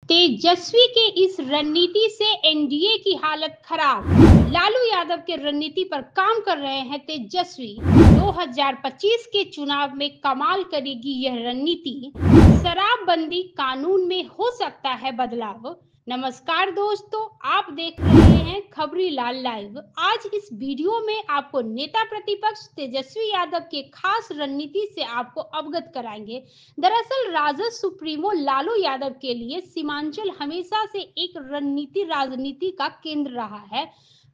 तेजस्वी के इस रणनीति से एनडीए की हालत खराब। लालू यादव के रणनीति पर काम कर रहे हैं तेजस्वी। 2025 के चुनाव में कमाल करेगी यह रणनीति। शराबबंदी कानून में हो सकता है बदलाव। नमस्कार दोस्तों, आप देख रहे हैं खबरी लाल लाइव। आज इस वीडियो में आपको नेता प्रतिपक्ष तेजस्वी यादव के खास रणनीति से आपको अवगत कराएंगे। दरअसल राजद सुप्रीमो लालू यादव के लिए सीमांचल हमेशा से एक राजनीति का केंद्र रहा है।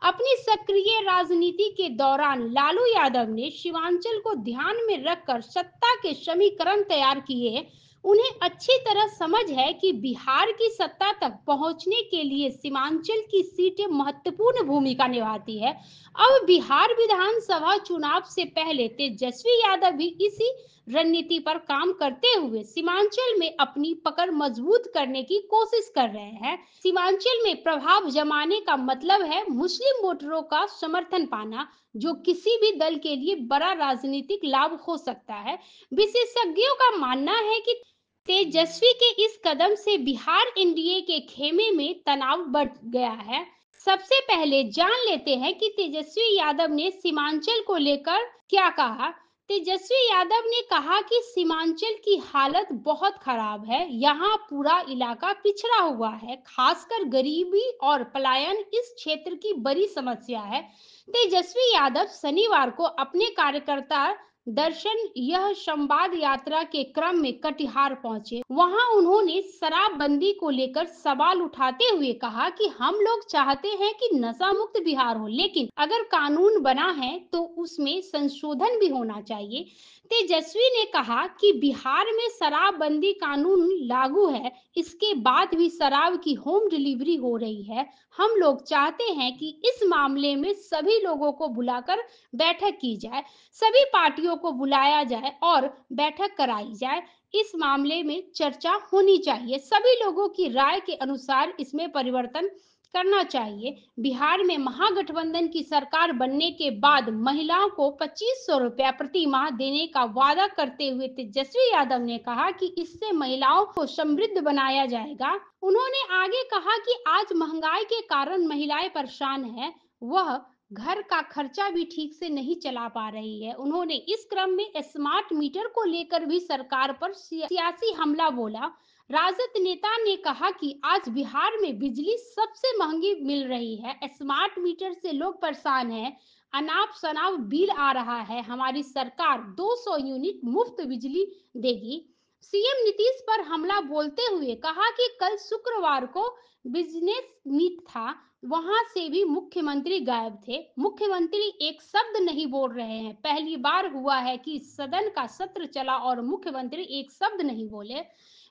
अपनी सक्रिय राजनीति के दौरान लालू यादव ने सीमांचल को ध्यान में रखकर सत्ता के समीकरण तैयार किए। उन्हें अच्छी तरह समझ है कि बिहार की सत्ता तक पहुंचने के लिए सीमांचल की सीटें महत्वपूर्ण भूमिका निभाती है। अब बिहार विधानसभा चुनाव से पहले तेजस्वी यादव भी इसी रणनीति पर काम करते हुए सीमांचल में अपनी पकड़ मजबूत करने की कोशिश कर रहे हैं। सीमांचल में प्रभाव जमाने का मतलब है मुस्लिम वोटरों का समर्थन पाना, जो किसी भी दल के लिए बड़ा राजनीतिक लाभ हो सकता है। विशेषज्ञों का मानना है कि तेजस्वी के इस कदम से बिहार एनडीए के खेमे में तनाव बढ़ गया है। सबसे पहले जान लेते हैं कि तेजस्वी यादव ने सीमांचल को लेकर क्या कहा। तेजस्वी यादव ने कहा कि सीमांचल की हालत बहुत खराब है। यहाँ पूरा इलाका पिछड़ा हुआ है, खासकर गरीबी और पलायन इस क्षेत्र की बड़ी समस्या है। तेजस्वी यादव शनिवार को अपने कार्यकर्ता दर्शन यह संवाद यात्रा के क्रम में कटिहार पहुंचे। वहां उन्होंने शराबबंदी को लेकर सवाल उठाते हुए कहा कि हम लोग चाहते हैं कि नशा मुक्त बिहार हो, लेकिन अगर कानून बना है तो उसमें संशोधन भी होना चाहिए। तेजस्वी ने कहा कि बिहार में शराबबंदी कानून लागू है, इसके बाद भी शराब की होम डिलीवरी हो रही है। हम लोग चाहते हैं कि इस मामले में सभी लोगों को बुलाकर बैठक की जाए, सभी पार्टियों को बुलाया जाए और बैठक कराई जाए। इस मामले में चर्चा होनी चाहिए, सभी लोगों की राय के अनुसार इसमें परिवर्तन करना चाहिए। बिहार में महागठबंधन की सरकार बनने के बाद महिलाओं को 2500 रुपया प्रति माह देने का वादा करते हुए तेजस्वी यादव ने कहा कि इससे महिलाओं को समृद्ध बनाया जाएगा। उन्होंने आगे कहा कि आज महंगाई के कारण महिलाएं परेशान हैं, वह घर का खर्चा भी ठीक से नहीं चला पा रही है। उन्होंने इस क्रम में स्मार्ट मीटर को लेकर भी सरकार पर सियासी हमला बोला। राजद नेता ने कहा कि आज बिहार में बिजली सबसे महंगी मिल रही है, स्मार्ट मीटर से लोग परेशान हैं, अनाप शनाप बिल आ रहा है। हमारी सरकार 200 यूनिट मुफ्त बिजली देगी। सीएम नीतीश पर हमला बोलते हुए कहा कि कल शुक्रवार को बिजनेस मीट था, वहां से भी मुख्यमंत्री गायब थे। मुख्यमंत्री एक शब्द नहीं बोल रहे हैं। पहली बार हुआ है कि सदन का सत्र चला और मुख्यमंत्री एक शब्द नहीं बोले।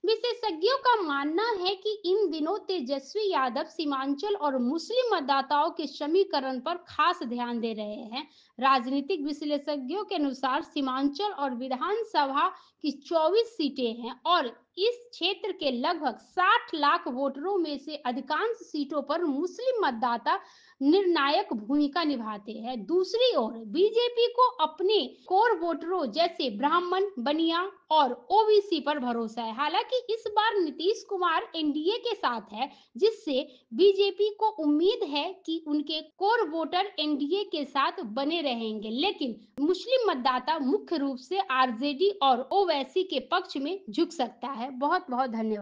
विशेषज्ञों का मानना है कि इन दिनों तेजस्वी यादव सीमांचल और मुस्लिम मतदाताओं के समीकरण पर खास ध्यान दे रहे हैं। राजनीतिक विशेषज्ञों के अनुसार सीमांचल और विधानसभा की 24 सीटें हैं और इस क्षेत्र के लगभग 60 लाख वोटरों में से अधिकांश सीटों पर मुस्लिम मतदाता निर्णायक भूमिका निभाते हैं। दूसरी ओर बीजेपी को अपने कोर वोटरों जैसे ब्राह्मण, बनिया और ओबीसी पर भरोसा है। हालांकि इस बार नीतीश कुमार एनडीए के साथ है, जिससे बीजेपी को उम्मीद है कि उनके कोर वोटर एनडीए के साथ बने रहेंगे, लेकिन मुस्लिम मतदाता मुख्य रूप से आरजेडी और ओवैसी के पक्ष में झुक सकता है। बहुत बहुत धन्यवाद।